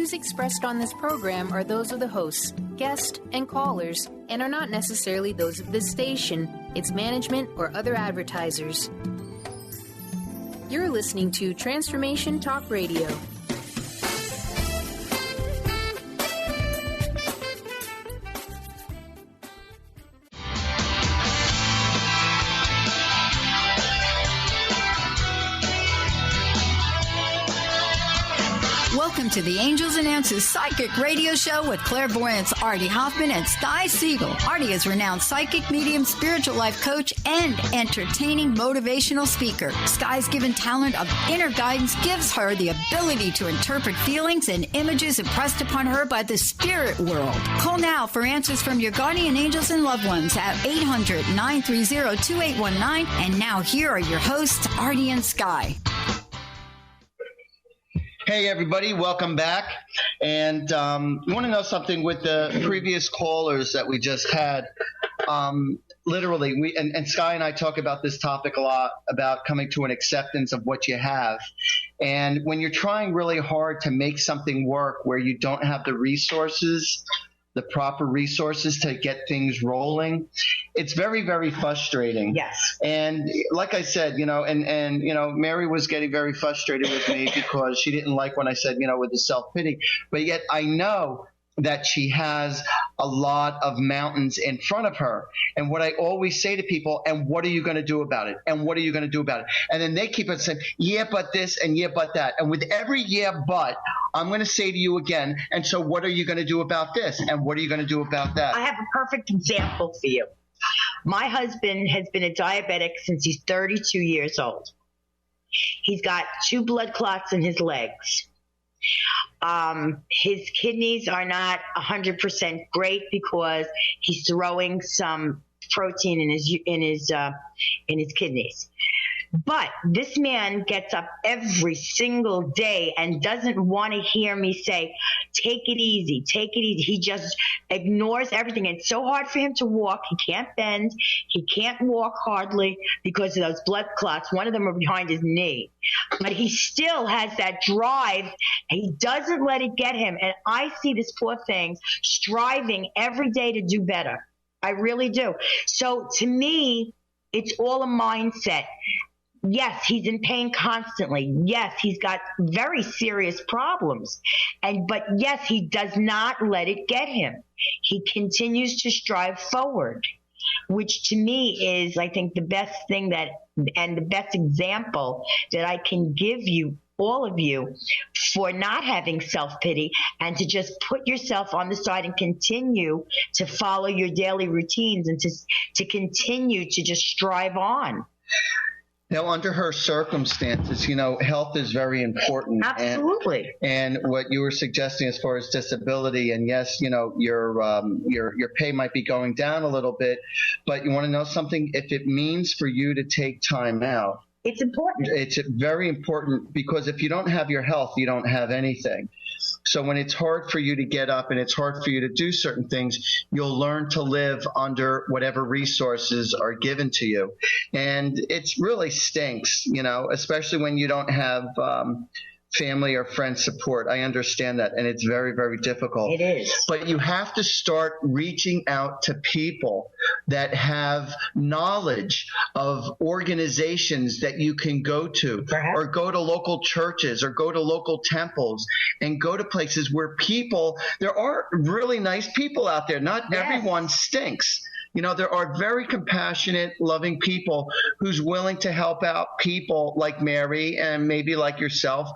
views expressed on this program are those of the hosts, guests, and callers, and are not necessarily those of this station, its management, or other advertisers. You're listening to Transformation Talk Radio. Welcome to the Angels and Answers Psychic Radio Show with clairvoyants Artie Hoffman and Sky Siegell. Artie is renowned psychic, medium, spiritual life coach, and entertaining motivational speaker. Sky's given talent of inner guidance gives her the ability to interpret feelings and images impressed upon her by the spirit world. Call now for answers from your guardian angels and loved ones at 800-930-2819. And now here are your hosts, Artie and Sky. Hey, everybody. Welcome back. And you want to know something with the previous callers that we just had? Literally, and Sky and I talk about this topic a lot, about coming to an acceptance of what you have. And when you're trying really hard to make something work where you don't have the resources, the proper resources to get things rolling, it's very, very frustrating. Yes. And like I said, Mary was getting very frustrated with me because she didn't like when I said, with the self-pity. But yet I know that she has a lot of mountains in front of her. And what I always say to people, and what are you going to do about it? And what are you going to do about it? And then they keep on saying, yeah, but this, and yeah, but that. And with every yeah, but, I'm going to say to you again, and so what are you going to do about this? And what are you going to do about that? I have a perfect example for you. My husband has been a diabetic since he's 32 years old. He's got 2 blood clots in his legs. His kidneys are not 100% great because he's throwing some protein in his kidneys. But this man gets up every single day and doesn't want to hear me say, take it easy, take it easy. He just ignores everything. It's so hard for him to walk. He can't bend. He can't walk hardly because of those blood clots. One of them are behind his knee. But he still has that drive. He doesn't let it get him. And I see this poor thing striving every day to do better. I really do. So to me, it's all a mindset. Yes, he's in pain constantly. Yes, he's got very serious problems. But yes, he does not let it get him. He continues to strive forward, which to me is, I think, the best thing and the best example that I can give you, all of you, for not having self-pity and to just put yourself on the side and continue to follow your daily routines and to continue to just strive on. Now, under her circumstances, health is very important. Absolutely. And what you were suggesting as far as disability, and yes, your pay might be going down a little bit, but you want to know something? If it means for you to take time out, it's important. It's very important, because if you don't have your health, you don't have anything. So when it's hard for you to get up and it's hard for you to do certain things, you'll learn to live under whatever resources are given to you. And it really stinks, especially when you don't have family or friend support. I understand that, and it's very, very difficult. It is. But you have to start reaching out to people that have knowledge of organizations that you can go to, perhaps, or go to local churches, or go to local temples, and go to places where there are really nice people out there. Not everyone stinks. There are very compassionate, loving people who's willing to help out people like Mary and maybe like yourself,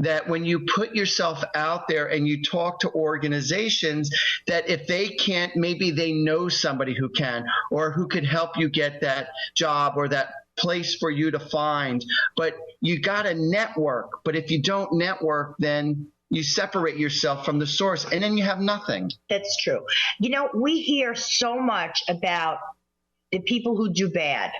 that when you put yourself out there and you talk to organizations, that if they can't, maybe they know somebody who can, or who could help you get that job or that place for you to find. But you got to network. But if you don't network, then you separate yourself from the source, and then you have nothing. That's true. We hear so much about the people who do bad.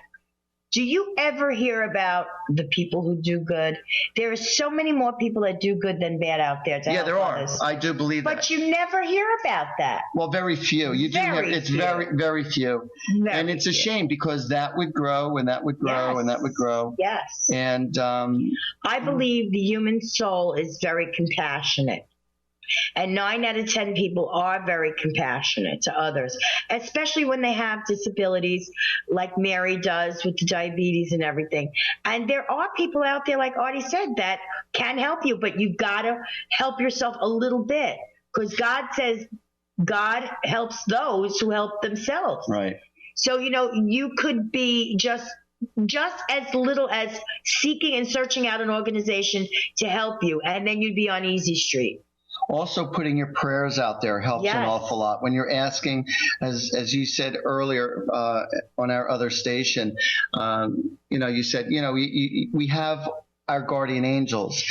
Do you ever hear about the people who do good? There are so many more people that do good than bad out there. Yeah, there are. I do believe that. But you never hear about that. Well, very few. It's very, very few. And it's a shame, because that would grow and that would grow and that would grow. Yes. And I believe the human soul is very compassionate. And 9 out of 10 people are very compassionate to others, especially when they have disabilities like Mary does with the diabetes and everything. And there are people out there, like Artie said, that can help you, but you've got to help yourself a little bit, because God says God helps those who help themselves. Right. So, you could be just as little as seeking and searching out an organization to help you, and then you'd be on easy street. Also, putting your prayers out there helps an awful lot. When you're asking, as you said earlier on our other station, you said, we have our guardian angels.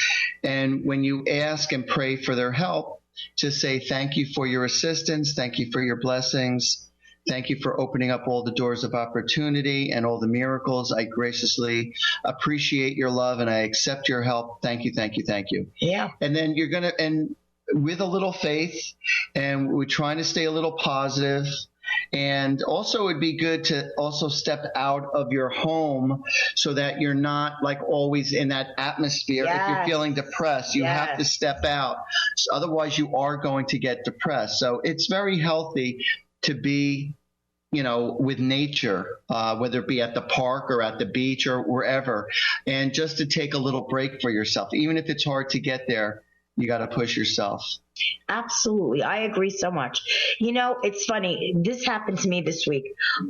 And when you ask and pray for their help, just say, thank you for your assistance. Thank you for your blessings. Thank you for opening up all the doors of opportunity and all the miracles. I graciously appreciate your love and I accept your help. Thank you, thank you, thank you. Yeah. And then you're going to, and with a little faith, and we're trying to stay a little positive. And also it'd be good to also step out of your home so that you're not like always in that atmosphere. Yes. If you're feeling depressed, you have to step out. So otherwise you are going to get depressed. So it's very healthy to be, with nature, whether it be at the park or at the beach or wherever, and just to take a little break for yourself. Even if it's hard to get there, you got to push yourself. Absolutely. I agree so much. It's funny. This happened to me this week.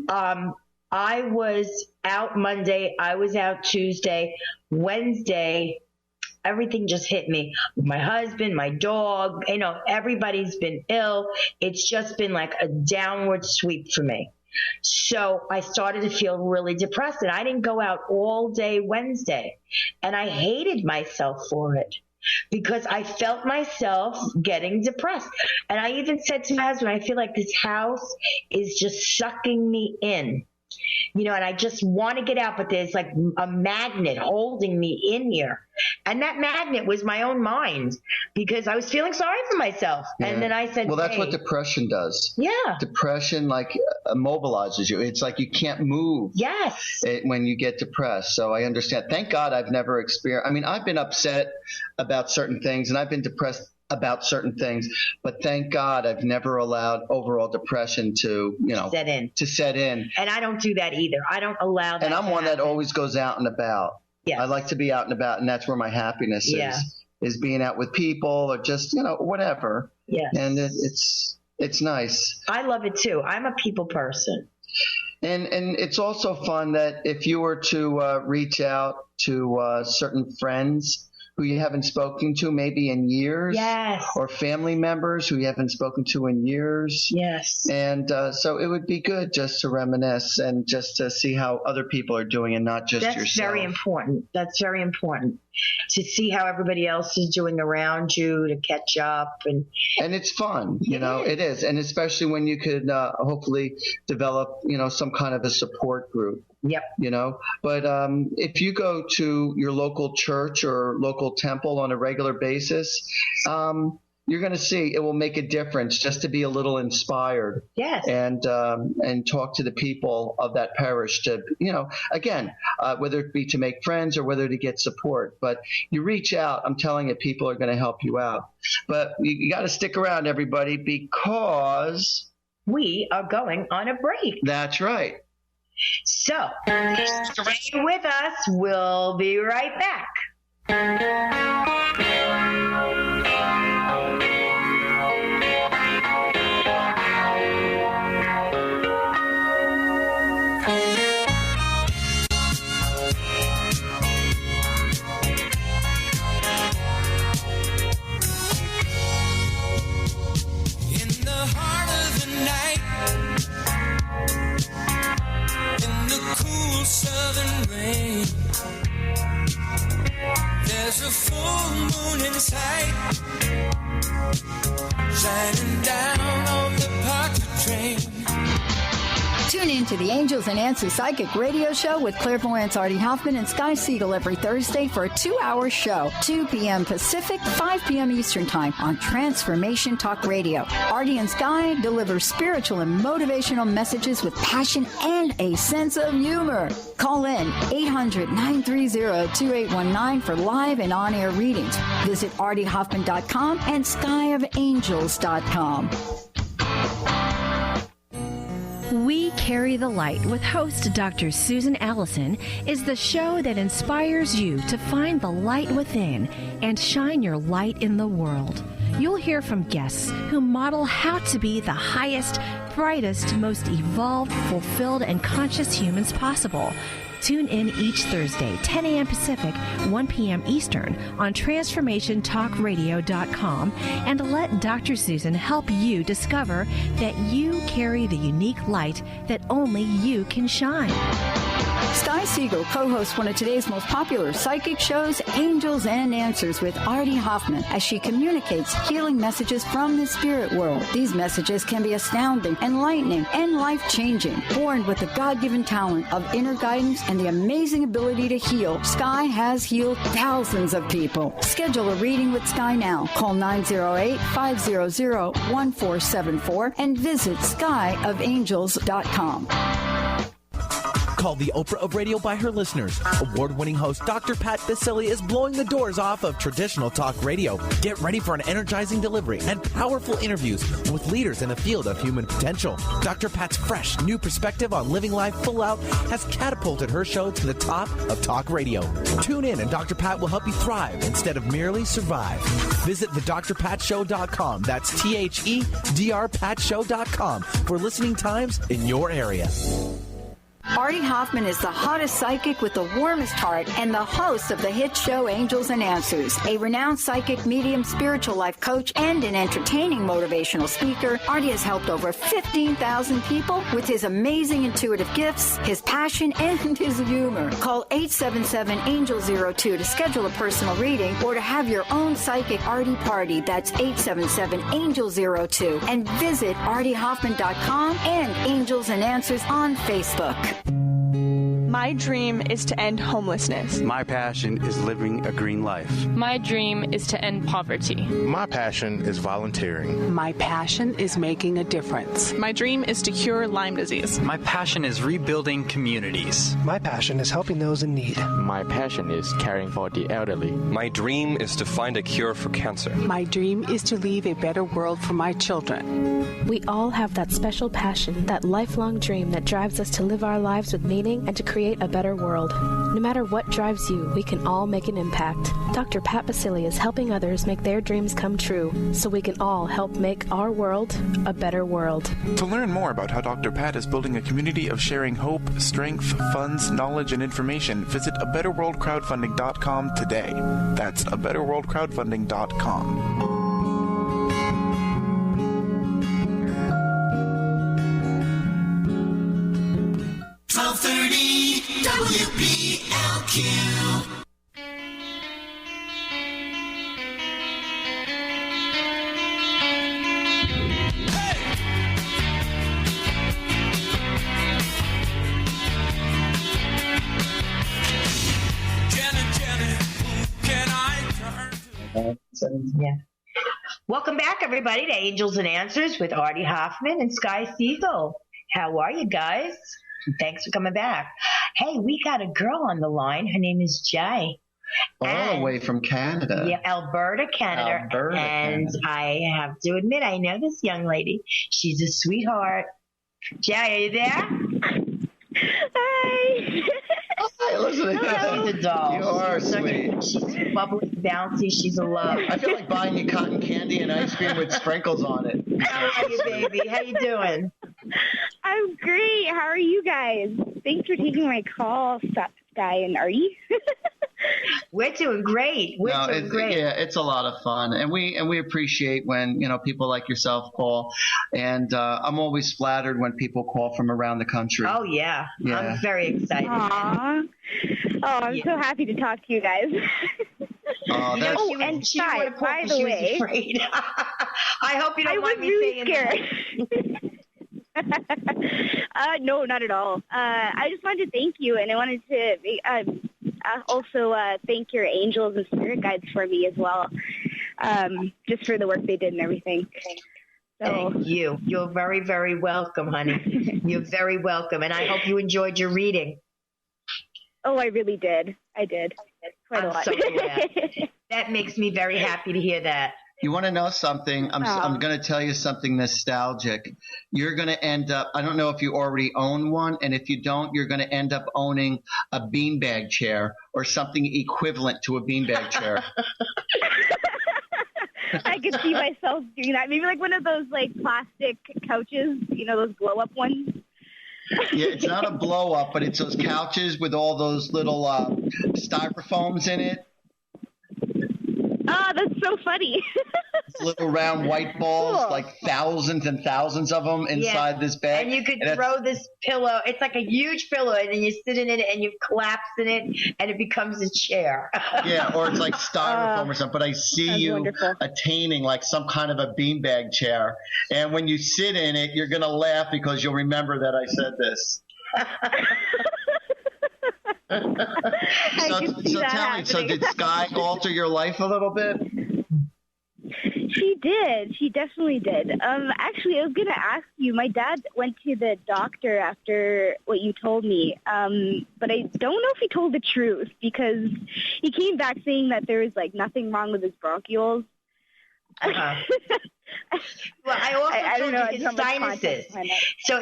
I was out Monday. I was out Tuesday. Wednesday, everything just hit me. My husband, my dog, everybody's been ill. It's just been like a downward sweep for me. So I started to feel really depressed, and I didn't go out all day Wednesday. And I hated myself for it, because I felt myself getting depressed. And I even said to my husband, I feel like this house is just sucking me in. And I just want to get out, but there's like a magnet holding me in here. And that magnet was my own mind, because I was feeling sorry for myself. Yeah. And then I said, well, that's what depression does. Yeah. Depression immobilizes you. It's like you can't move. Yes. When you get depressed. So I understand. Thank God I've never experienced, I've been upset about certain things and I've been depressed about certain things, but thank God I've never allowed overall depression to set in. And I don't do that either. I don't allow that. And I'm one that always goes out and about. Yeah. I like to be out and about, and that's where my happiness is being out with people or just, whatever. Yeah. And it's nice. I love it too. I'm a people person. And it's also fun that if you were to reach out to certain friends who you haven't spoken to maybe in years. Yes. Or family members who you haven't spoken to in years. Yes. And so it would be good just to reminisce and just to see how other people are doing and not just yourself. That's very important. That's very important. To see how everybody else is doing around you, to catch up. And it's fun, it is. And especially when you could hopefully develop, some kind of a support group. Yep. But if you go to your local church or local temple on a regular basis, you're going to see it will make a difference just to be a little inspired. Yes. And talk to the people of that parish to, again, whether it be to make friends or whether to get support. But you reach out, I'm telling you, people are going to help you out. But you got to stick around, everybody, because we are going on a break. That's right. So, stay with us. We'll be right back. Southern rain. There's a full moon in sight, shining down on the Parker train. Tune in to the Angels and Answers Psychic Radio Show with clairvoyants Artie Hoffman and Sky Siegell every Thursday for a 2-hour show, 2 p.m. Pacific, 5 p.m. Eastern Time on Transformation Talk Radio. Artie and Sky deliver spiritual and motivational messages with passion and a sense of humor. Call in 800-930-2819 for live and on-air readings. Visit artiehoffman.com and skyofangels.com. We Carry the Light with host Dr. Susan Allison is the show that inspires you to find the light within and shine your light in the world. You'll hear from guests who model how to be the highest, brightest, most evolved, fulfilled, and conscious humans possible. Tune in each Thursday, 10 a.m. Pacific, 1 p.m. Eastern on TransformationTalkRadio.com and let Dr. Susan help you discover that you carry the unique light that only you can shine. Sky Siegell co-hosts one of today's most popular psychic shows, Angels and Answers with Artie Hoffman, as she communicates healing messages from the spirit world. These messages can be astounding, enlightening, and life-changing. Born with the God-given talent of inner guidance and the amazing ability to heal, Sky has healed thousands of people. Schedule a reading with Sky now. Call 908-500-1474 and visit skyofangels.com. Called the Oprah of Radio by her listeners. Award-winning host Dr. Pat Baccili is blowing the doors off of traditional talk radio. Get ready for an energizing delivery and powerful interviews with leaders in the field of human potential. Dr. Pat's fresh, new perspective on living life full out has catapulted her show to the top of talk radio. Tune in and Dr. Pat will help you thrive instead of merely survive. Visit thedrpatshow.com. That's THEDRPatshow.com for listening times in your area. Artie Hoffman is the hottest psychic with the warmest heart and the host of the hit show Angels and Answers. A renowned psychic, medium, spiritual life coach, and an entertaining motivational speaker, Artie has helped over 15,000 people with his amazing intuitive gifts, his passion, and his humor. Call 877-ANGEL-02 to schedule a personal reading or to have your own psychic Artie party. That's 877-ANGEL-02. And visit artiehoffman.com and Angels and Answers on Facebook. My dream is to end homelessness. My passion is living a green life. My dream is to end poverty. My passion is volunteering. My passion is making a difference. My dream is to cure Lyme disease. My passion is rebuilding communities. My passion is helping those in need. My passion is caring for the elderly. My dream is to find a cure for cancer. My dream is to leave a better world for my children. We all have that special passion, that lifelong dream that drives us to live our lives with meaning and to create a better world. No matter what drives you, we can all make an impact. Dr. Pat Baccili is helping others make their dreams come true, so we can all help make our world a better world. To learn more about how Dr. Pat is building a community of sharing hope, strength, funds, knowledge, and information, visit abetterworldcrowdfunding.com today. That's abetterworldcrowdfunding.com. WPLQ. Yeah. Welcome back, everybody, to Angels and Answers with Artie Hoffman and Sky Siegell. How are you guys? Thanks for coming back. Hey, we got a girl on the line. Her name is Jay. All the way from Canada. Yeah, Alberta, Canada. And I have to admit, I know this young lady. She's a sweetheart. Jay, are you there? Hi. Hi, Elizabeth. She's a doll. You are sweet. She's bubbly, bouncy. She's a love. I feel like buying you cotton candy and ice cream with sprinkles on it. How are you, baby? How you doing? I'm great. How are you guys? Thanks for taking my call, Sky and Artie. We're doing great. We're doing great. Yeah, it's a lot of fun, and we appreciate when people like yourself call, and I'm always flattered when people call from around the country. Oh yeah. I'm very excited. Aww. Oh, I'm so happy to talk to you guys. And Sky, by the way, I hope you don't mind me saying that. No, not at all. I just wanted to thank you, and I wanted to also thank your angels and spirit guides for me as well, just for the work they did and everything. So. Thank you. You're very, very welcome, honey. You're very welcome, and I hope you enjoyed your reading. Oh, I really did. I did. Quite a lot. So glad. That makes me very happy to hear that. You want to know something? I'm going to tell you something nostalgic. You're going to end up, I don't know if you already own one, and if you don't, you're going to end up owning a beanbag chair or something equivalent to a beanbag chair. I could see myself doing that. Maybe like one of those like plastic couches, those blow-up ones. Yeah, it's not a blow-up, but it's those couches with all those little styrofoams in it. Oh, that's so funny. Little round white balls, cool. Like thousands and thousands of them inside this bag. And you could throw this pillow. It's like a huge pillow, and then you sit in it, and you collapse in it, and it becomes a chair. Yeah, or it's like styrofoam or something. But I see you wonderful. Attaining like some kind of a beanbag chair. And when you sit in it, you're going to laugh because you'll remember that I said this. So tell me, so did Sky alter your life a little bit? She did. She definitely did. Actually, I was going to ask you, my dad went to the doctor after what you told me, but I don't know if he told the truth because he came back saying that there was like nothing wrong with his bronchioles. Uh-huh. Well, I also told you his sinuses. So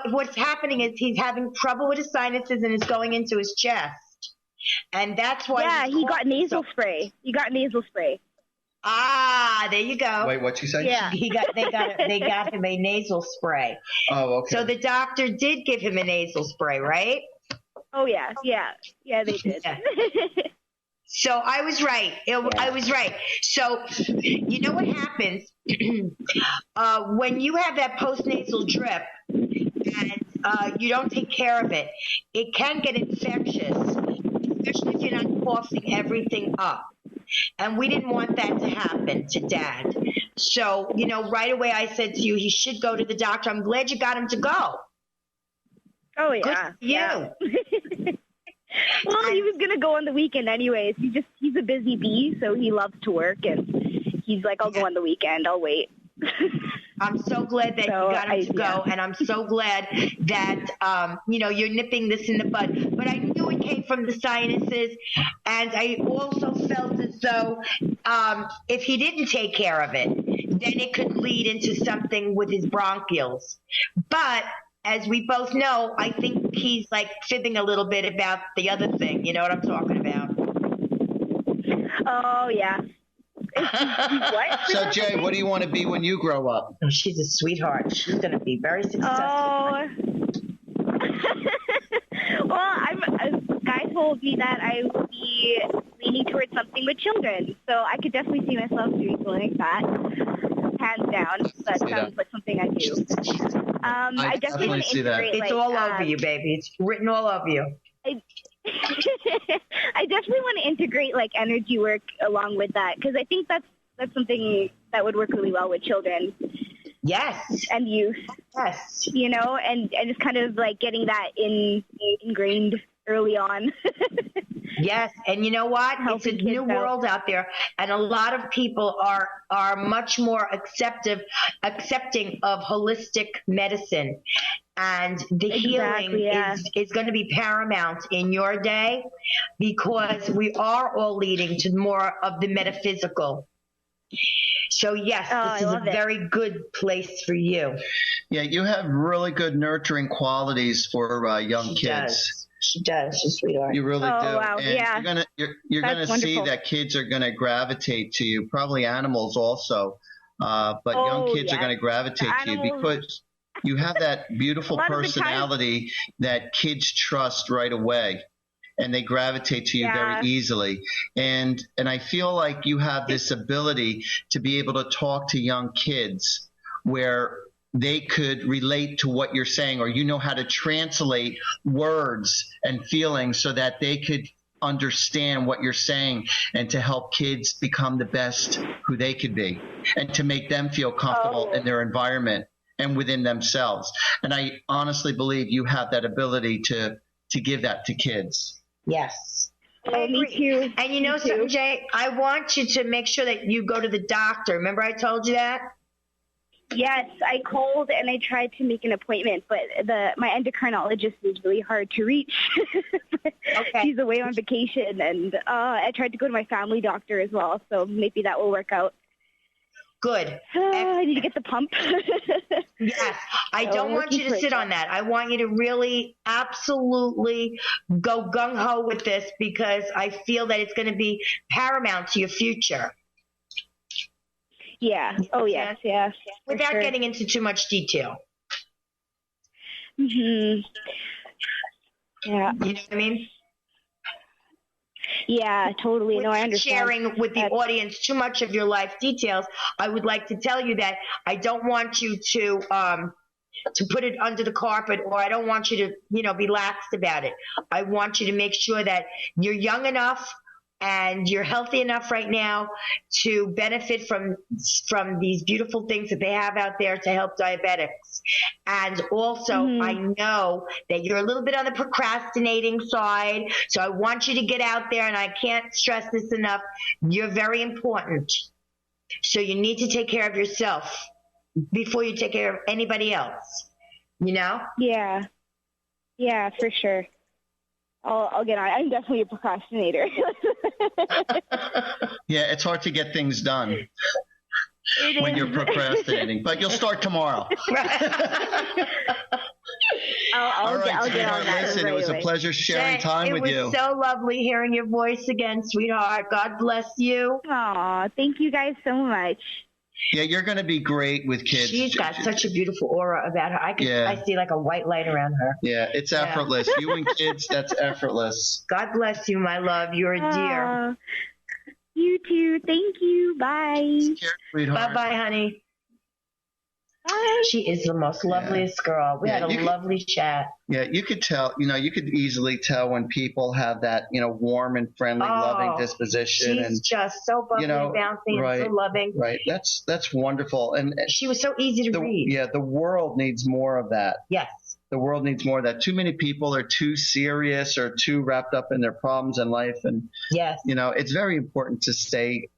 what's happening is he's having trouble with his sinuses and it's going into his chest. And that's why he got nasal spray. He got nasal spray. Ah, there you go. Wait, what'd you say? Yeah. They got him a nasal spray. Oh, okay. So the doctor did give him a nasal spray, right? Oh yeah, they did. Yeah. So I was right. I was right. So you know what happens when you have that postnasal drip and you don't take care of it, it can get infectious, especially if you're not coughing everything up. And we didn't want that to happen to Dad. So, right away I said to you, he should go to the doctor. I'm glad you got him to go. Oh, yeah. Good for you. Yeah. Well, he was going to go on the weekend anyways. He's a busy bee, so he loves to work, and he's like, I'll go on the weekend. I'll wait. I'm so glad that you got him to go, and I'm so glad that, you're nipping this in the bud. But I knew it came from the sinuses, and I also felt as though if he didn't take care of it, then it could lead into something with his bronchioles. But as we both know, I think he's like fibbing a little bit about the other thing. You know what I'm talking about? Oh, yeah. What? So, Jay, what do you want to be when you grow up? Oh, she's a sweetheart. She's going to be very successful. Oh. Well, Guy told me that I would be leaning towards something with children. So I could definitely see myself doing something like that. Hands down. That sounds like something I do. I definitely want to integrate. It's all over you, baby. It's written all over you. I definitely want to integrate like energy work along with that because I think that's something that would work really well with children. Yes. And youth. Yes. And just kind of like getting that ingrained early on. Yes, and you know what? It's a new world out there, and a lot of people are much more accepting of holistic medicine. And the healing is going to be paramount in your day because we are all leading to more of the metaphysical. So, yes, this is a very good place for you. Yeah, you have really good nurturing qualities for young kids. She does. She's a sweetheart. You really do. Wow. And Yeah. you're gonna see that kids are gonna gravitate to you. Probably animals also, but young kids are gonna gravitate to you because you have that beautiful personality that kids trust right away, and they gravitate to you very easily. And I feel like you have this ability to be able to talk to young kids where they could relate to what you're saying, or you know how to translate words and feelings so that they could understand what you're saying and to help kids become the best who they could be and to make them feel comfortable in their environment and within themselves. And I honestly believe you have that ability to give that to kids. Yes. Oh, me too. And you know something, Jay? I want you to make sure that you go to the doctor. Remember I told you that? Yes, I called and I tried to make an appointment, but my endocrinologist is really hard to reach. Okay. She's away on vacation, and I tried to go to my family doctor as well, so maybe that will work out. Good. I need to get the pump. Yes. I don't want you to sit on that. I want you to really absolutely go gung-ho with this, because I feel that it's going to be paramount to your future. Yeah. Oh, yes. Without getting into too much detail. Mm-hmm. Yeah. You know what I mean? Yeah, totally. No, I understand. Sharing with the audience too much of your life details, I would like to tell you that I don't want you to put it under the carpet, or I don't want you to, be laxed about it. I want you to make sure that you're young enough and you're healthy enough right now to benefit from these beautiful things that they have out there to help diabetics. And also, I know that you're a little bit on the procrastinating side, so I want you to get out there, and I can't stress this enough. You're very important. So you need to take care of yourself before you take care of anybody else, Yeah, for sure. I'll get on. I'm definitely a procrastinator. Yeah, it's hard to get things done when you're procrastinating, but you'll start tomorrow. I'll get on that. Listen, it was a pleasure sharing time with you. It was so lovely hearing your voice again, sweetheart. God bless you. Aw, thank you guys so much. Yeah, you're going to be great with kids. She's got such a beautiful aura about her. I see like a white light around her. Yeah, it's effortless. You and kids, that's effortless. God bless you, my love. You're a dear. You too. Thank you. Bye. Take care, sweetheart. Bye-bye, honey. Bye. She is the most loveliest girl. We had a lovely chat. Yeah, you could tell, you could easily tell when people have that, warm and friendly, loving disposition. She's just so bubbly and bouncy and so loving. Right. That's wonderful. And she was so easy to read. Yeah, the world needs more of that. Yes. The world needs more of that. Too many people are too serious or too wrapped up in their problems in life. And, it's very important to stay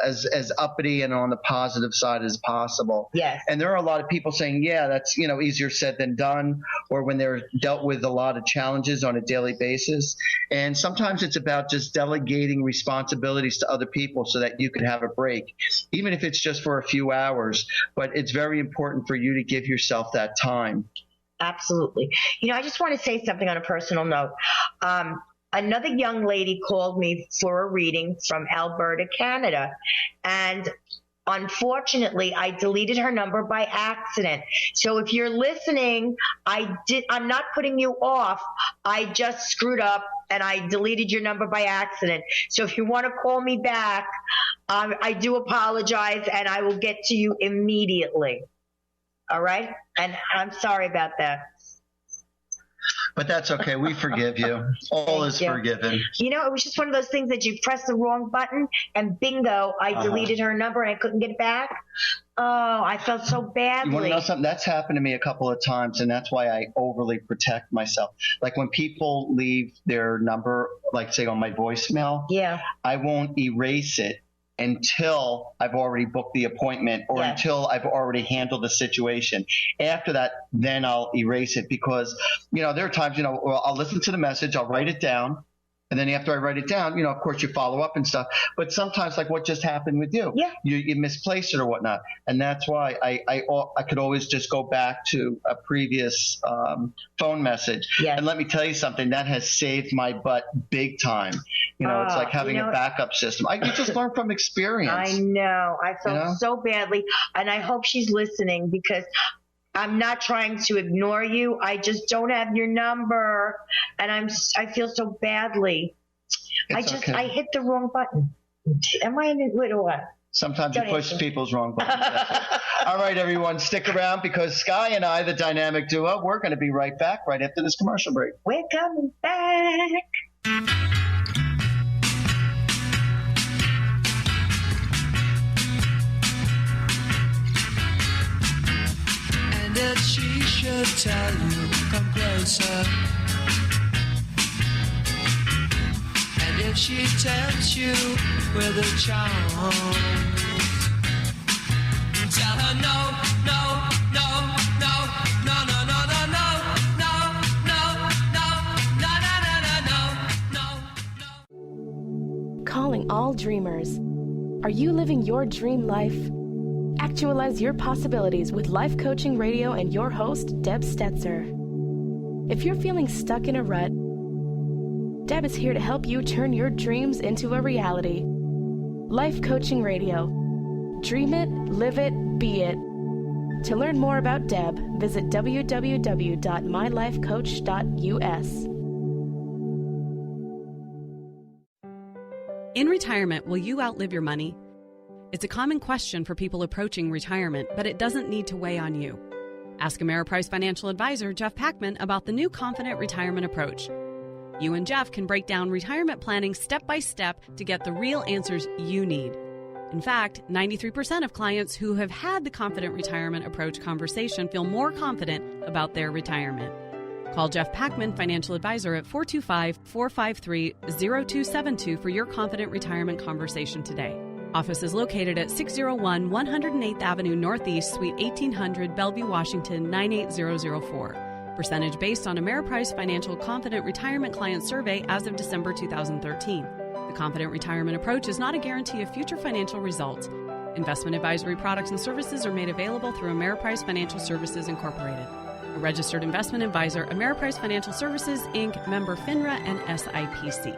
as uppity and on the positive side as possible. Yes. And there are a lot of people saying, that's, easier said than done, or when they're dealt with a lot of challenges on a daily basis. And sometimes it's about just delegating responsibilities to other people so that you can have a break, even if it's just for a few hours. But it's very important for you to give yourself that time. Absolutely. I just want to say something on a personal note. Another young lady called me for a reading from Alberta, Canada, and unfortunately, I deleted her number by accident. So if you're listening, I'm not putting you off. I just screwed up and I deleted your number by accident. So if you want to call me back, I do apologize, and I will get to you immediately. All right? And I'm sorry about that. But that's okay. We forgive you. All is forgiven. It was just one of those things that you press the wrong button, and bingo, I deleted her number and I couldn't get it back. Oh, I felt so badly. You want to know something? That's happened to me a couple of times, and that's why I overly protect myself. Like when people leave their number, like say on my voicemail, I won't erase it until I've already booked the appointment or until I've already handled the situation. After that, then I'll erase it because, there are times, I'll listen to the message, I'll write it down. And then after I write it down, of course you follow up and stuff. But sometimes like what just happened with you, you misplaced it or whatnot. And that's why I could always just go back to a previous phone message. And let me tell you something, that has saved my butt big time. It's like having a backup system. You just learn from experience. I know. I felt so badly. And I hope she's listening because I'm not trying to ignore you. I just don't have your number, and I feel so badly. I hit the wrong button. Am I in it or what? Sometimes you push people's wrong buttons. All right, everyone, stick around because Sky and I, the dynamic duo, we're going to be right back right after this commercial break. We're coming back. that she should tell you, come closer. And if she tempts you with a charm, tell her no, no, no, no, no, no, no, no, no, no, no, no, no. Calling all dreamers. Are you living your dream life? Actualize your possibilities with Life Coaching Radio and your host, Deb Stetzer. If you're feeling stuck in a rut, Deb is here to help you turn your dreams into a reality. Life Coaching Radio. Dream it, live it, be it. To learn more about Deb, visit www.mylifecoach.us. In retirement, will you outlive your money? It's a common question for people approaching retirement, but it doesn't need to weigh on you. Ask Ameriprise financial advisor Jeff Packman about the new Confident Retirement Approach. You and Jeff can break down retirement planning step by step to get the real answers you need. In fact, 93% of clients who have had the Confident Retirement Approach conversation feel more confident about their retirement. Call Jeff Packman, financial advisor, at 425-453-0272 for your Confident Retirement conversation today. Office is located at 601 108th Avenue Northeast, Suite 1800, Bellevue, Washington, 98004. Percentage based on Ameriprise Financial Confident Retirement Client Survey as of December 2013. The Confident Retirement Approach is not a guarantee of future financial results. Investment advisory products and services are made available through Ameriprise Financial Services Incorporated. A registered investment advisor, Ameriprise Financial Services, Inc., member FINRA and SIPC.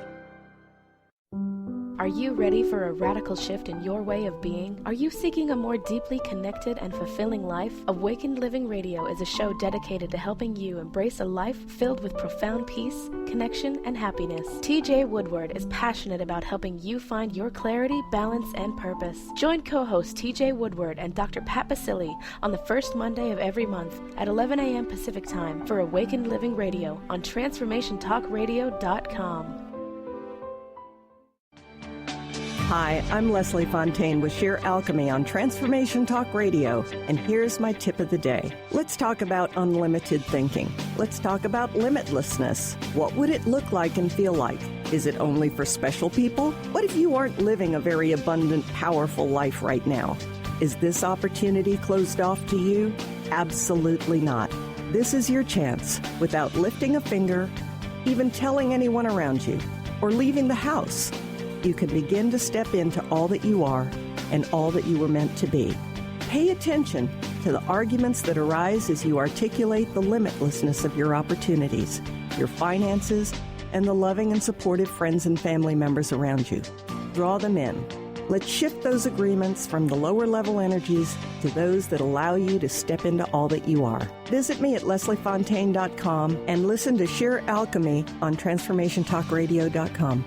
Are you ready for a radical shift in your way of being? Are you seeking a more deeply connected and fulfilling life? Awakened Living Radio is a show dedicated to helping you embrace a life filled with profound peace, connection, and happiness. TJ Woodward is passionate about helping you find your clarity, balance, and purpose. Join co-host TJ Woodward and Dr. Pat Basile on the first Monday of every month at 11 a.m. Pacific Time for Awakened Living Radio on TransformationTalkRadio.com. Hi, I'm Leslie Fontaine with Sheer Alchemy on Transformation Talk Radio, and here's my tip of the day. Let's talk about unlimited thinking. Let's talk about limitlessness. What would it look like and feel like? Is it only for special people? What if you aren't living a very abundant, powerful life right now? Is this opportunity closed off to you? Absolutely not. This is your chance, without lifting a finger, even telling anyone around you, or leaving the house. You can begin to step into all that you are and all that you were meant to be. Pay attention to the arguments that arise as you articulate the limitlessness of your opportunities, your finances, and the loving and supportive friends and family members around you. Draw them in. Let's shift those agreements from the lower level energies to those that allow you to step into all that you are. Visit me at lesliefontaine.com and listen to Sheer Alchemy on TransformationTalkRadio.com.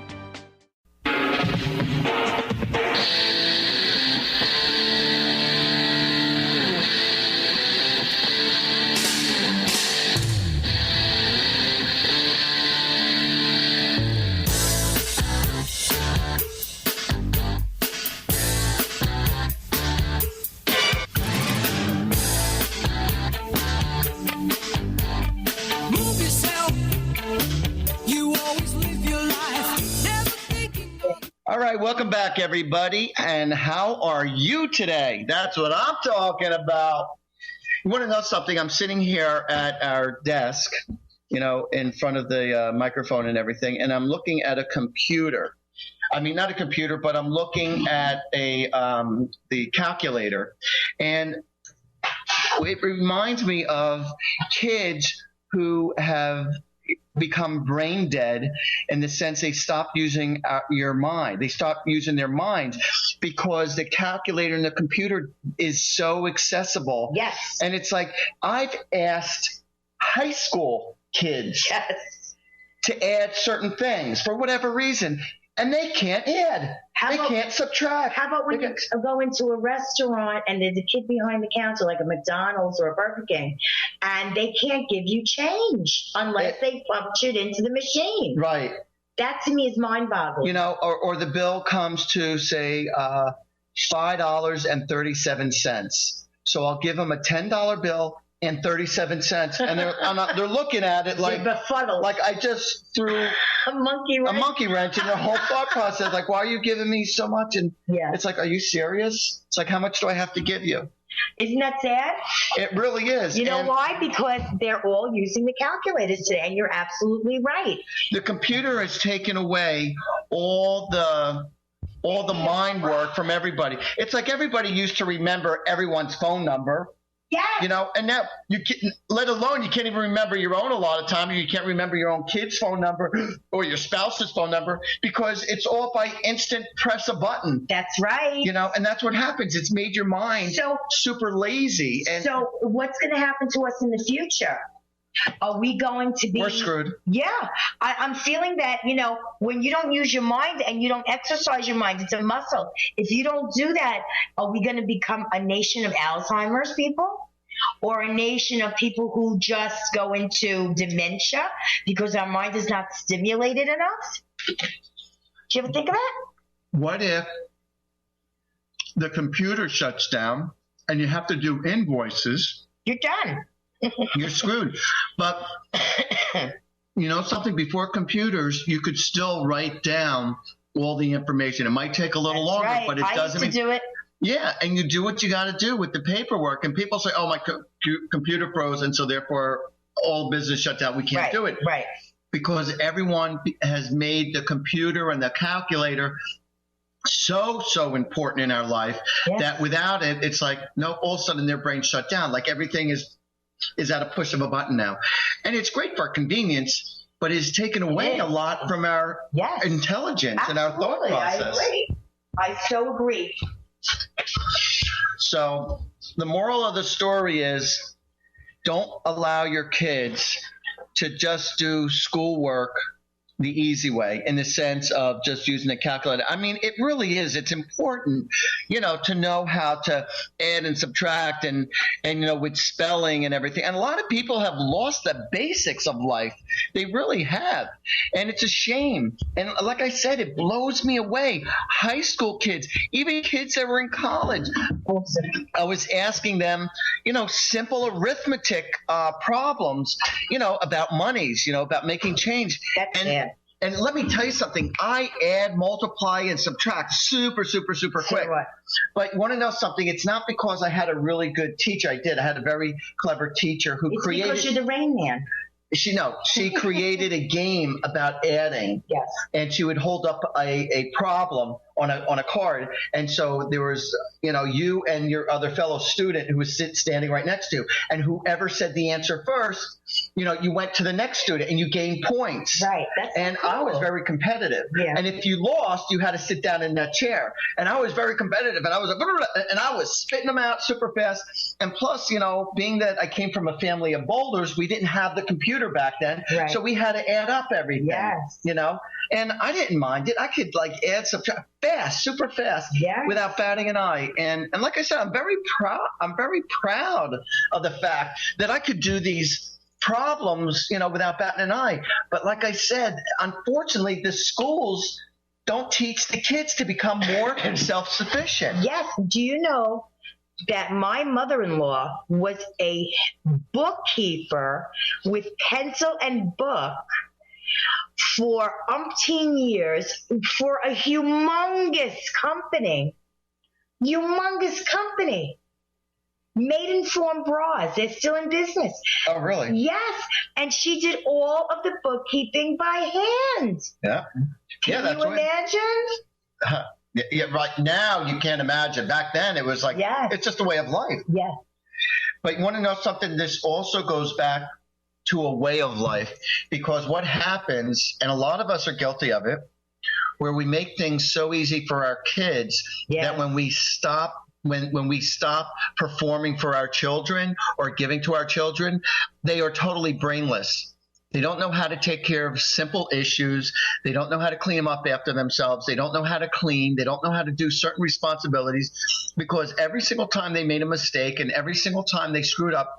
Welcome back, everybody. And how are you today? That's what I'm talking about. You want to know something? I'm sitting here at our desk, in front of the microphone and everything, and I'm looking at a computer. I mean, not a computer, but I'm looking at the calculator. And it reminds me of kids who have become brain dead in the sense they stop using your mind. They stop using their minds because the calculator and the computer is so accessible. Yes. And it's like, I've asked high school kids to add certain things for whatever reason, and they can't add. They can't subtract. How about when you go into a restaurant and there's a kid behind the counter, like a McDonald's or a Burger King, and they can't give you change unless they punch it into the machine. Right. That to me is mind-boggling. Or the bill comes to, say, $5.37. So I'll give them a $10 bill and 37 cents. And they're looking at it like, befuddled. Like I just threw a monkey wrench in their whole thought process. Like, why are you giving me so much? And it's like, are you serious? It's like, how much do I have to give you? Isn't that sad? It really is. You know why? Because they're all using the calculators today, and you're absolutely right. The computer has taken away all the mind work from everybody. It's like everybody used to remember everyone's phone number. Yeah. You know, and now let alone you can't even remember your own a lot of times. You can't remember your own kid's phone number or your spouse's phone number because it's all by instant press a button. That's right. You know, and that's what happens. It's made your mind super lazy. And so what's going to happen to us in the future? Are we going to be... We're screwed. Yeah. I'm feeling that, you know, when you don't use your mind and you don't exercise your mind, it's a muscle. If you don't do that, are we going to become a nation of Alzheimer's people? Or a nation of people who just go into dementia because our mind is not stimulated enough? Do you ever think of that? What if the computer shuts down and you have to do invoices? You're done. You're screwed. But you know something, before computers, you could still write down all the information. It might take a little longer, but it doesn't mean... I used to do it. Yeah, and you do what you got to do with the paperwork. And people say, oh, my computer froze, and so therefore all business shut down. We can't do it. Right. Because everyone has made the computer and the calculator so important in our life that without it, it's like, no, all of a sudden their brain shut down. Like everything is at a push of a button now. And it's great for convenience, but it's taken away a lot from our intelligence and our thought process. I agree. I so agree. So the moral of the story is, don't allow your kids to just do schoolwork the easy way, in the sense of just using a calculator. I mean, it really is. It's important, you know, to know how to add and subtract and you know, with spelling and everything. And a lot of people have lost the basics of life. They really have. And it's a shame. And like I said, it blows me away. High school kids, even kids that were in college, I was asking them, you know, simple arithmetic problems, you know, about monies, you know, about making change. And let me tell you something. I add, multiply, and subtract super quick. But you want to know something? It's not because I had a really good teacher. I did. I had a very clever teacher who created... It's because you're the Rain Man. She created a game about adding. Yes. And she would hold up a problem on a card. And so there was, you know, you and your other fellow student who was standing right next to you. And whoever said the answer first, you know, you went to the next student and you gained points. Right. That's and cool. I was very competitive. Yeah. And if you lost, you had to sit down in that chair. And I was very competitive. And I was and I was spitting them out super fast. And plus, you know, being that I came from a family of boulders, we didn't have the computer back then. Right. So we had to add up everything. Yes. You know? And I didn't mind it. I could like add, subtract fast, super fast, without batting an eye. And like I said, I'm very proud of the fact that I could do these problems, you know, without batting an eye. But like I said, unfortunately, the schools don't teach the kids to become more self-sufficient. Yes. Do you know that my mother-in-law was a bookkeeper with pencil and book for umpteen years for a humongous company. Maidenform Bras. They're still in business. Oh, really? Yes. And she did all of the bookkeeping by hand. Yeah. Can you imagine? Yeah, right now you can't imagine. Back then it was like, it's just a way of life. Yeah. But you want to know something? This also goes back to a way of life, because what happens, and a lot of us are guilty of it, where we make things so easy for our kids that when we stop performing for our children or giving to our children, they are totally brainless. They don't know how to take care of simple issues. They don't know how to clean them up after themselves. They don't know how to clean. They don't know how to do certain responsibilities, because every single time they made a mistake and every single time they screwed up,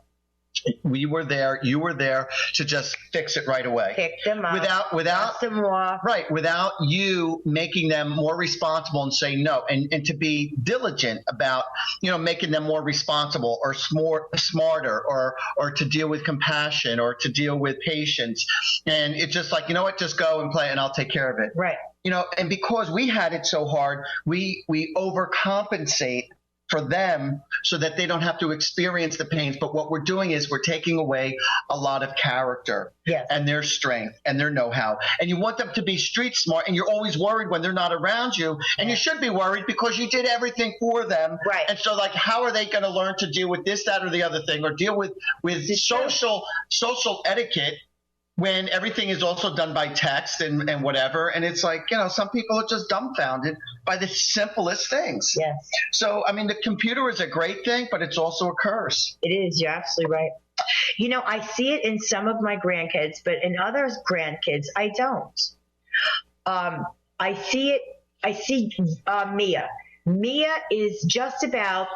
We were there. You were there to just fix it right away. Pick them up. Without some more. Right. Without you making them more responsible and saying no, and to be diligent about, making them more responsible or smarter or to deal with compassion or to deal with patience. And it's just like, just go and play and I'll take care of it. Right. And because we had it so hard, we overcompensate for them so that they don't have to experience the pains. But what we're doing is we're taking away a lot of character and their strength and their know-how. And you want them to be street smart, and you're always worried when they're not around you. And you should be worried because you did everything for them. Right. And so, how are they going to learn to deal with this, that, or the other thing, or deal with social etiquette when everything is also done by text and whatever? And it's like, some people are just dumbfounded by the simplest things. Yes. So, the computer is a great thing, but it's also a curse. It is. You're absolutely right. I see it in some of my grandkids, but in others' grandkids, I don't. I see Mia. Mia is just about,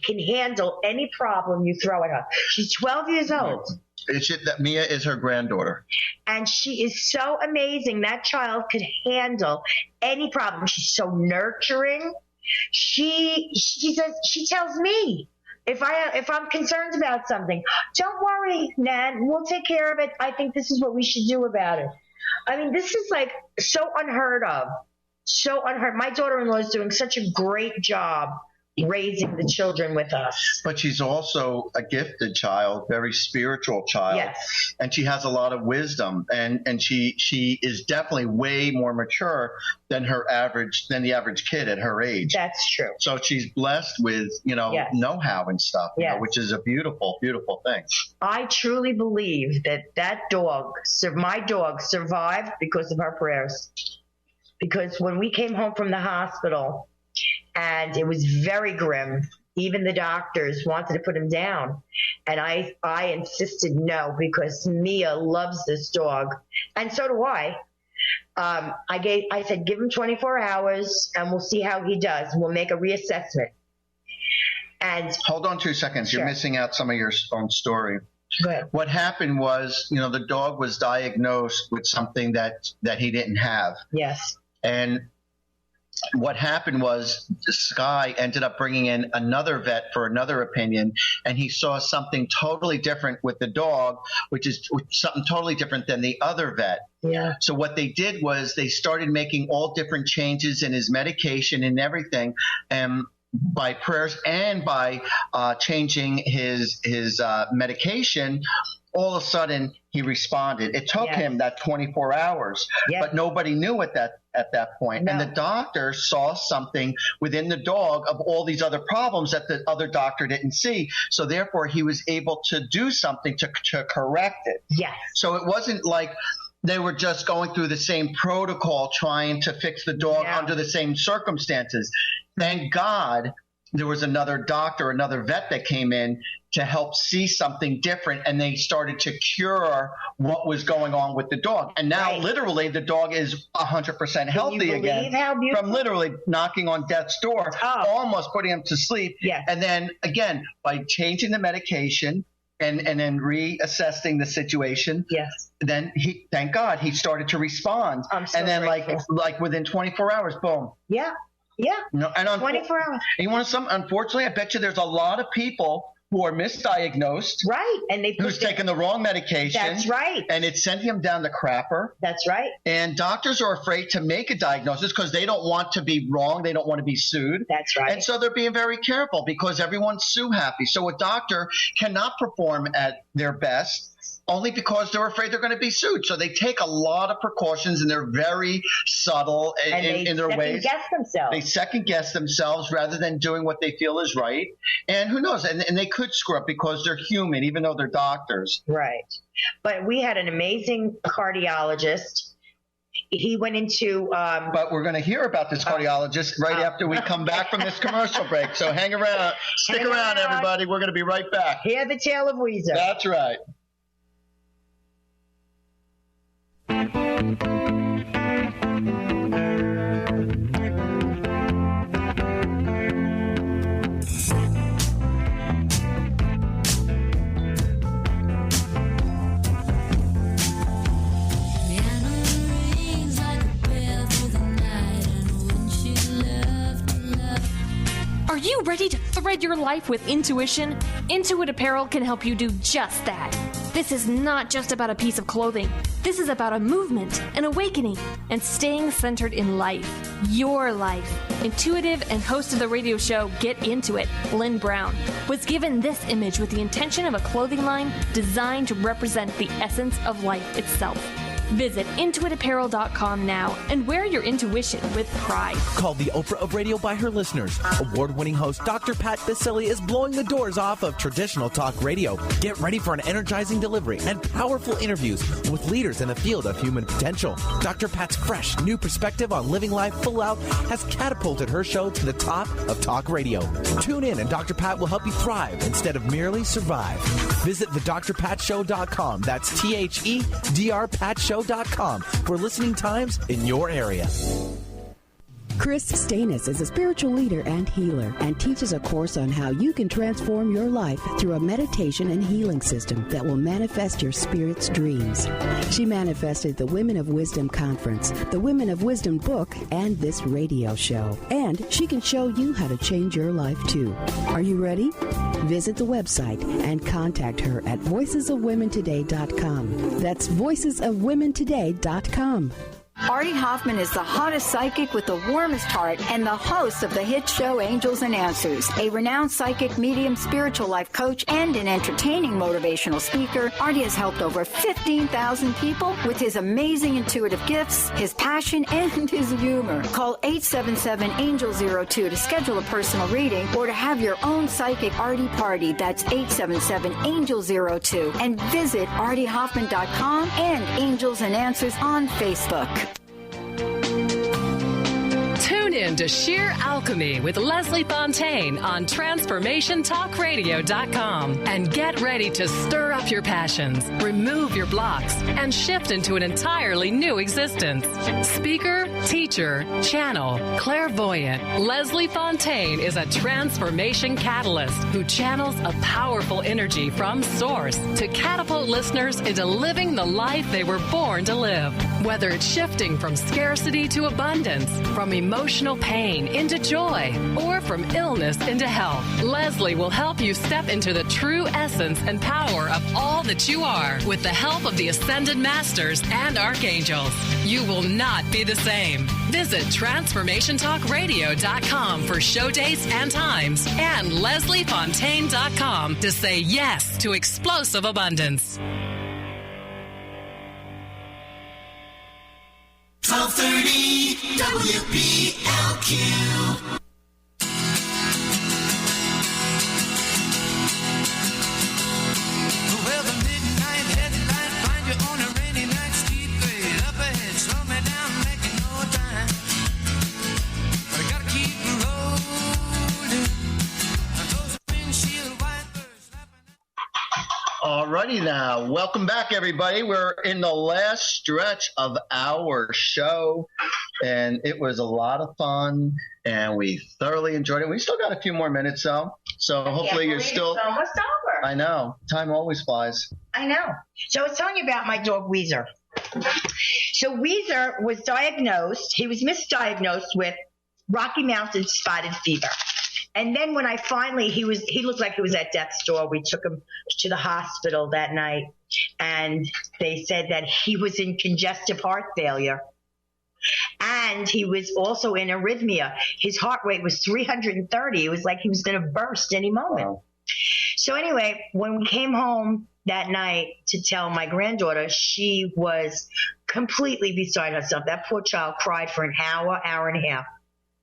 can handle any problem you throw at her. She's 12 years old. That Mia is her granddaughter. And she is so amazing. That child could handle any problem. She's so nurturing. She tells me if I'm concerned about something, don't worry, Nan, we'll take care of it. I think this is what we should do about it. This is so unheard of. So unheard. My daughter-in-law is doing such a great job raising the children with us. But she's also a gifted child, very spiritual child. Yes. And she has a lot of wisdom, and she is definitely way more mature than the average kid at her age. That's true. So she's blessed with, know-how and stuff, which is a beautiful, beautiful thing. I truly believe that dog, my dog, survived because of her prayers. Because when we came home from the hospital, and it was very grim. Even the doctors wanted to put him down. And I insisted no, because Mia loves this dog. And so do I. I said, give him 24 hours and we'll see how he does. We'll make a reassessment. And hold on 2 seconds. Sure. You're missing out some of your own story. Go ahead. What happened was, the dog was diagnosed with something that he didn't have. Yes. And what happened was Sky ended up bringing in another vet for another opinion, and he saw something totally different with the dog, which is something totally different than the other vet. Yeah. So what they did was they started making all different changes in his medication and everything, and by prayers and by changing his medication. All of a sudden, he responded. It took him that 24 hours, but nobody knew at that point. No. And the doctor saw something within the dog of all these other problems that the other doctor didn't see. So therefore, he was able to do something to correct it. Yes. So it wasn't like they were just going through the same protocol trying to fix the dog under the same circumstances. Thank God there was another doctor, another vet that came in to help see something different, and they started to cure what was going on with the dog. And now literally the dog is 100% healthy again from literally knocking on death's door, almost putting him to sleep. Yes. And then again, by changing the medication and then reassessing the situation, then thank God he started to respond. I'm so and then grateful. like within 24 hours, boom. Yeah. Yeah. No, and 24 hours. You want unfortunately, I bet you there's a lot of people who are misdiagnosed. Right. And who's taking the wrong medication. That's right. And it's sent him down the crapper. That's right. And doctors are afraid to make a diagnosis because they don't want to be wrong. They don't want to be sued. That's right. And so they're being very careful because everyone's sue happy. So a doctor cannot perform at their best only because they're afraid they're going to be sued. So they take a lot of precautions, and they're very subtle in their ways. They second guess themselves rather than doing what they feel is right. And who knows? And they could screw up because they're human, even though they're doctors. Right. But we had an amazing cardiologist. He went into but we're going to hear about this cardiologist right after we come back from this commercial break. So hang around. Stick around, everybody. We're going to be right back. Hear the tale of Weezer. That's right. Thread your life with intuition? Intuit Apparel can help you do just that. This is not just about a piece of clothing. This is about a movement, an awakening, and staying centered in life. Your life. Intuitive and host of the radio show Get Into It, Lynn Brown, was given this image with the intention of a clothing line designed to represent the essence of life itself. Visit intuitapparel.com now and wear your intuition with pride. Called the Oprah of Radio by her listeners, award-winning host Dr. Pat Baccili is blowing the doors off of traditional talk radio. Get ready for an energizing delivery and powerful interviews with leaders in the field of human potential. Dr. Pat's fresh, new perspective on living life full out has catapulted her show to the top of talk radio. Tune in and Dr. Pat will help you thrive instead of merely survive. Visit thedrpatshow.com. That's THEDR Patshow.com for listening times in your area. Chris Stanis is a spiritual leader and healer and teaches a course on how you can transform your life through a meditation and healing system that will manifest your spirit's dreams. She manifested the Women of Wisdom Conference, the Women of Wisdom book, and this radio show. And she can show you how to change your life too. Are you ready? Visit the website and contact her at voicesofwomentoday.com. That's voicesofwomentoday.com. Artie Hoffman is the hottest psychic with the warmest heart and the host of the hit show Angels and Answers. A renowned psychic, medium, spiritual life coach, and an entertaining motivational speaker, Artie has helped over 15,000 people with his amazing intuitive gifts, his passion, and his humor. Call 877-ANGEL-02 to schedule a personal reading or to have your own psychic Artie party. That's 877-ANGEL-02. And visit artiehoffman.com and Angels and Answers on Facebook. Tune in to Sheer Alchemy with Leslie Fontaine on TransformationTalkRadio.com and get ready to stir up your passions, remove your blocks, and shift into an entirely new existence. Speaker, teacher, channel, clairvoyant, Leslie Fontaine is a transformation catalyst who channels a powerful energy from Source to catapult listeners into living the life they were born to live. Whether it's shifting from scarcity to abundance, from emotional pain into joy, or from illness into health, Leslie will help you step into the true essence and power of all that you are with the help of the Ascended Masters and Archangels. You will not be the same. Visit TransformationTalkRadio.com for show dates and times and LeslieFontaine.com to say yes to explosive abundance. 1230 WBLQ. Well, the midnight headlight find you on a rainy night, steep grade up ahead, slow me down, making no time. But I gotta keep rolling. Those windshield wipers. Alrighty now, welcome back everybody. We're in the last stretch of our show and it was a lot of fun and we thoroughly enjoyed it. We still got a few more minutes though, so hopefully you're still. It's almost over. I know, time always flies. I know. So I was telling you about my dog Weezer. So Weezer was diagnosed, he was misdiagnosed with Rocky Mountain spotted fever. And then when I finally, he looked like he was at death's door. We took him to the hospital that night and they said that he was in congestive heart failure. And he was also in arrhythmia. His heart rate was 330. It was like he was going to burst any moment. Wow. So anyway, when we came home that night to tell my granddaughter, she was completely beside herself. That poor child cried for an hour, hour and a half.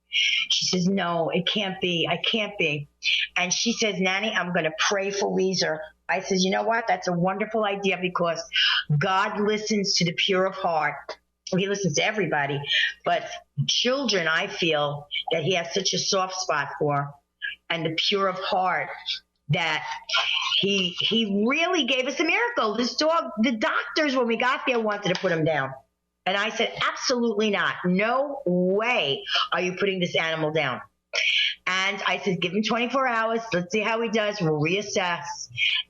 She says, no, it can't be. I can't be. And she says, Nanny, I'm going to pray for Weezer. I says, you know what? That's a wonderful idea because God listens to the pure of heart. He listens to everybody. But children, I feel that he has such a soft spot for, and the pure of heart, that he really gave us a miracle. This dog, the doctors, when we got there, wanted to put him down. And I said, absolutely not. No way are you putting this animal down. And I said, give him 24 hours. Let's see how he does. We'll reassess.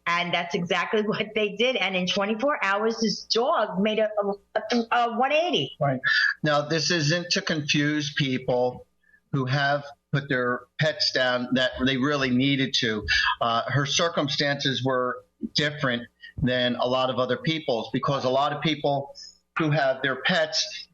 And that's exactly what they did. And in 24 hours, this dog made a 180. Right. Now, this isn't to confuse people who put their pets down that they really needed to. Her circumstances were different than a lot of other people's, because a lot of people who have their pets,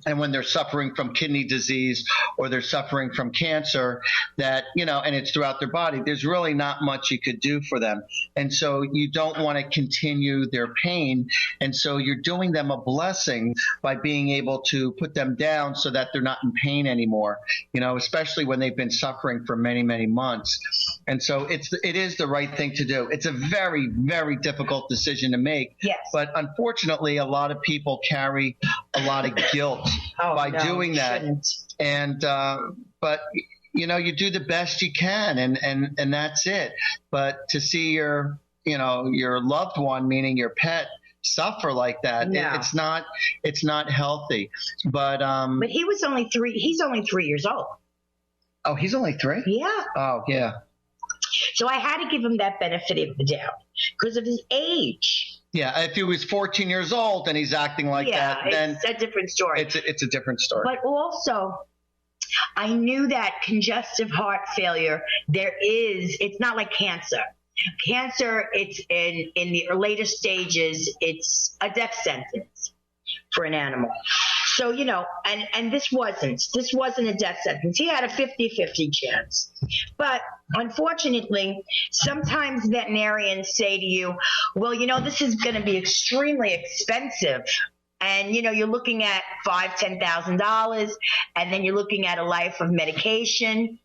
and when they're suffering from kidney disease or they're suffering from cancer, that, and it's throughout their body, there's really not much you could do for them. And so you don't want to continue their pain. And so you're doing them a blessing by being able to put them down so that they're not in pain anymore, especially when they've been suffering for many, many months. And so it is the right thing to do. It's a very, very difficult decision to make. Yes. But unfortunately, a lot of people carry a lot of guilt by doing that. And but you do the best you can, and that's it. But to see your loved one, meaning your pet, suffer like that, it's not healthy. But he was only 3. He's only 3 years old. Oh, he's only 3? Yeah. Oh, yeah. So I had to give him that benefit of the doubt because of his age. Yeah, if he was 14 years old and he's acting like that, then it's a different story. It's a different story. But also, I knew that congestive heart failure, it's not like cancer. Cancer, it's in the later stages, it's a death sentence for an animal. So, and this wasn't a death sentence. He had a 50-50 chance. But unfortunately, sometimes veterinarians say to you, well, this is going to be extremely expensive. And, you're looking at $5,000, $10,000, and then you're looking at a life of medication.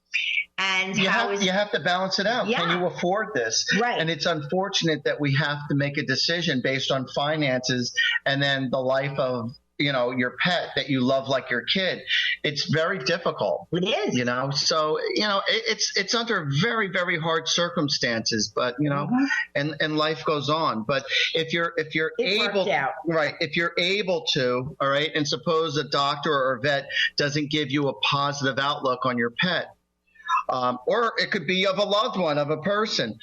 And you have to balance it out. Yeah. Can you afford this? Right. And it's unfortunate that we have to make a decision based on finances and then the life of your pet that you love like your kid. It's very difficult. It is. So, it's under very, very hard circumstances, but, and life goes on. But if you're able to, all right, and suppose a doctor or a vet doesn't give you a positive outlook on your pet, or it could be of a loved one, of a person,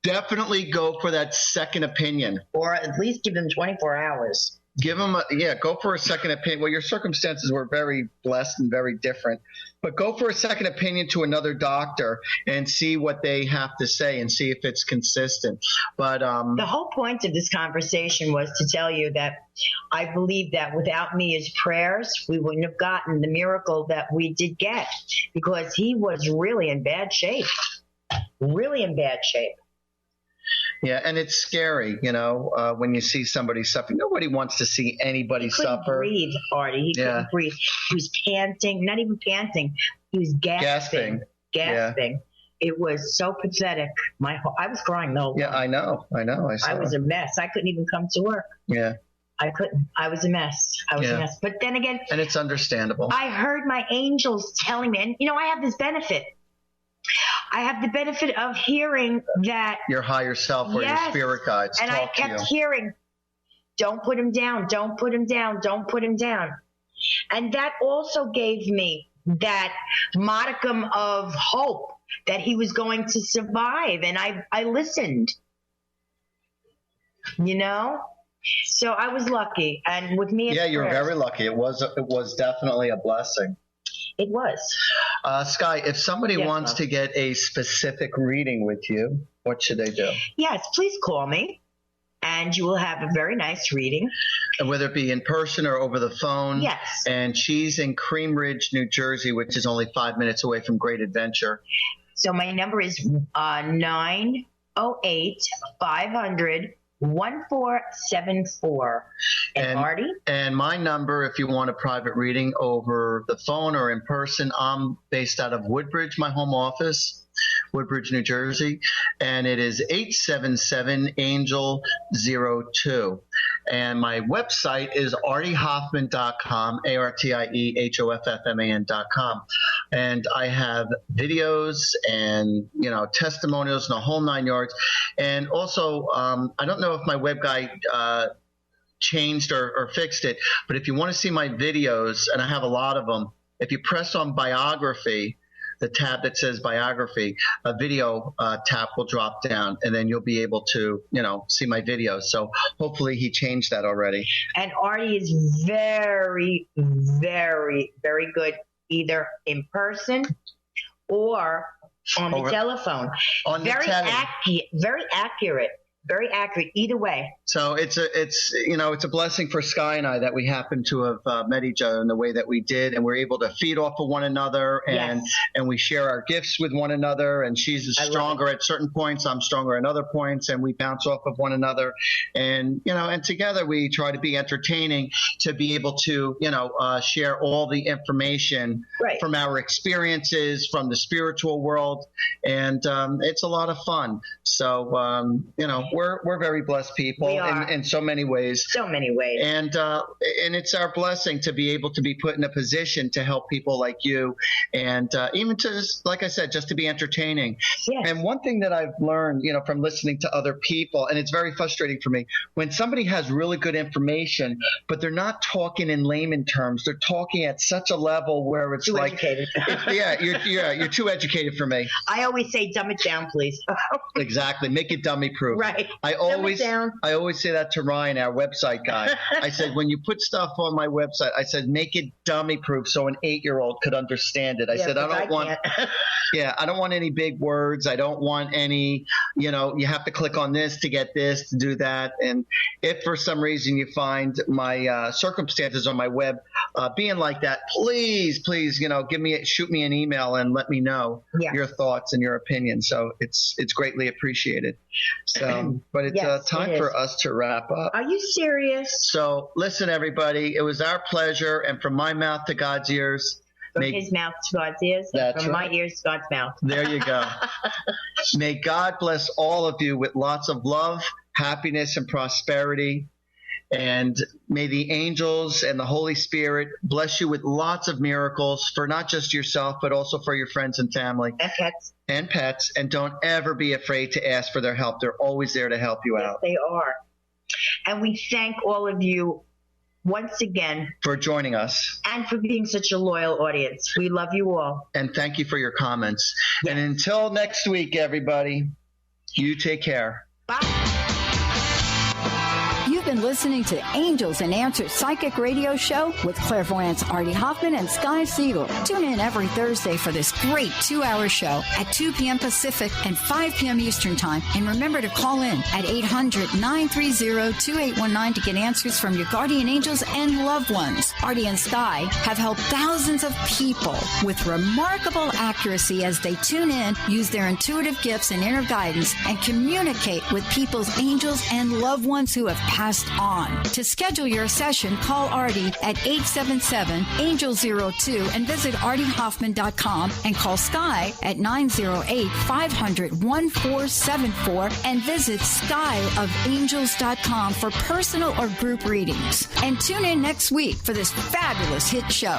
definitely go for that second opinion. Or at least give them 24 hours. Go for a second opinion. Well, your circumstances were very blessed and very different, but go for a second opinion to another doctor and see what they have to say and see if it's consistent. But the whole point of this conversation was to tell you that I believe that without Mia's prayers, we wouldn't have gotten the miracle that we did get, because he was really in bad shape. Really in bad shape. Yeah, and it's scary, when you see somebody suffering. Nobody wants to see anybody suffer. He couldn't breathe, Artie. He couldn't breathe. He was panting, not even panting. He was gasping. Yeah. It was so pathetic. I was crying the whole time. Yeah, I know. I was a mess. I couldn't even come to work. Yeah. I couldn't. I was a mess. A mess. But then again. And it's understandable. I heard my angels telling me, and I have this benefit. I have the benefit of hearing that your higher self or your spirit guides and talk to you. I kept hearing, don't put him down, don't put him down, don't put him down. And that also gave me that modicum of hope that he was going to survive. And I listened, So I was lucky. And with me, you were very lucky. It was definitely a blessing. It was. Sky, if somebody wants to get a specific reading with you, what should they do? Yes, please call me, and you will have a very nice reading. And whether it be in person or over the phone. Yes. And she's in Cream Ridge, New Jersey, which is only 5 minutes away from Great Adventure. So my number is 908-500-1474. And Artie? And my number, if you want a private reading over the phone or in person, I'm based out of Woodbridge, my home office, Woodbridge, New Jersey, and it is 877-ANGEL-02. And my website is artiehoffman.com, ARTIEHOFFMAN.com. And I have videos and, testimonials and the whole 9 yards. And also, I don't know if my web guy changed or fixed it, but if you want to see my videos, and I have a lot of them, if you press on biography, the tab that says biography, a video tab will drop down, and then you'll be able to, see my videos. So hopefully he changed that already. And Artie is very, very, very good, either in person or on the telephone. Very accurate. Very accurate either way. So it's a blessing for Sky and I that we happen to have met each other in the way that we did, and we're able to feed off of one another, and we share our gifts with one another. And she's stronger at certain points, I'm stronger at other points, and we bounce off of one another. And and together we try to be entertaining, to be able to share all the information from our experiences, from the spiritual world, and it's a lot of fun. So we're very blessed people in so many ways. So many ways. And it's our blessing to be able to be put in a position to help people like you, and even to, like I said, just to be entertaining. Yes. And one thing that I've learned, from listening to other people, and it's very frustrating for me, when somebody has really good information, but they're not talking in layman terms. They're talking at such a level where it's too like, educated. You're too educated for me. I always say, dumb it down, please. Exactly. Make it dummy proof. Right. I always say that to Ryan, our website guy. I said, when you put stuff on my website, I said, make it dummy proof so an 8-year-old could understand it. I said, I don't want any big words. I don't want any, you have to click on this to get this, to do that. And if for some reason you find my circumstances on my web being like that, please, shoot me an email and let me know your thoughts and your opinions. So it's greatly appreciated. So, but it's time for us to wrap up. Are you serious? So listen, everybody, it was our pleasure, and from my mouth to God's ears. From his mouth to God's ears, from my ears to God's mouth. There you go. May God bless all of you with lots of love, happiness, and prosperity. And may the angels and the Holy Spirit bless you with lots of miracles for not just yourself, but also for your friends and family. And pets. And don't ever be afraid to ask for their help. They're always there to help you out. They are. And we thank all of you once again for joining us and for being such a loyal audience. We love you all. And thank you for your comments. Yes. And until next week, everybody, you take care. Bye. You've been listening to Angels and Answers Psychic Radio Show with clairvoyants Artie Hoffman and Sky Siegell. Tune in every Thursday for this great 2-hour show at 2 p.m. Pacific and 5 p.m. Eastern Time. And remember to call in at 800-930-2819 to get answers from your guardian angels and loved ones. Artie and Sky have helped thousands of people with remarkable accuracy as they tune in, use their intuitive gifts and inner guidance, and communicate with people's angels and loved ones who have passed on. To schedule your session, call Artie at 877-ANGEL-02 and visit artiehoffman.com, and call Sky at 908-500-1474 and visit skyofangels.com for personal or group readings. And tune in next week for this fabulous hit show.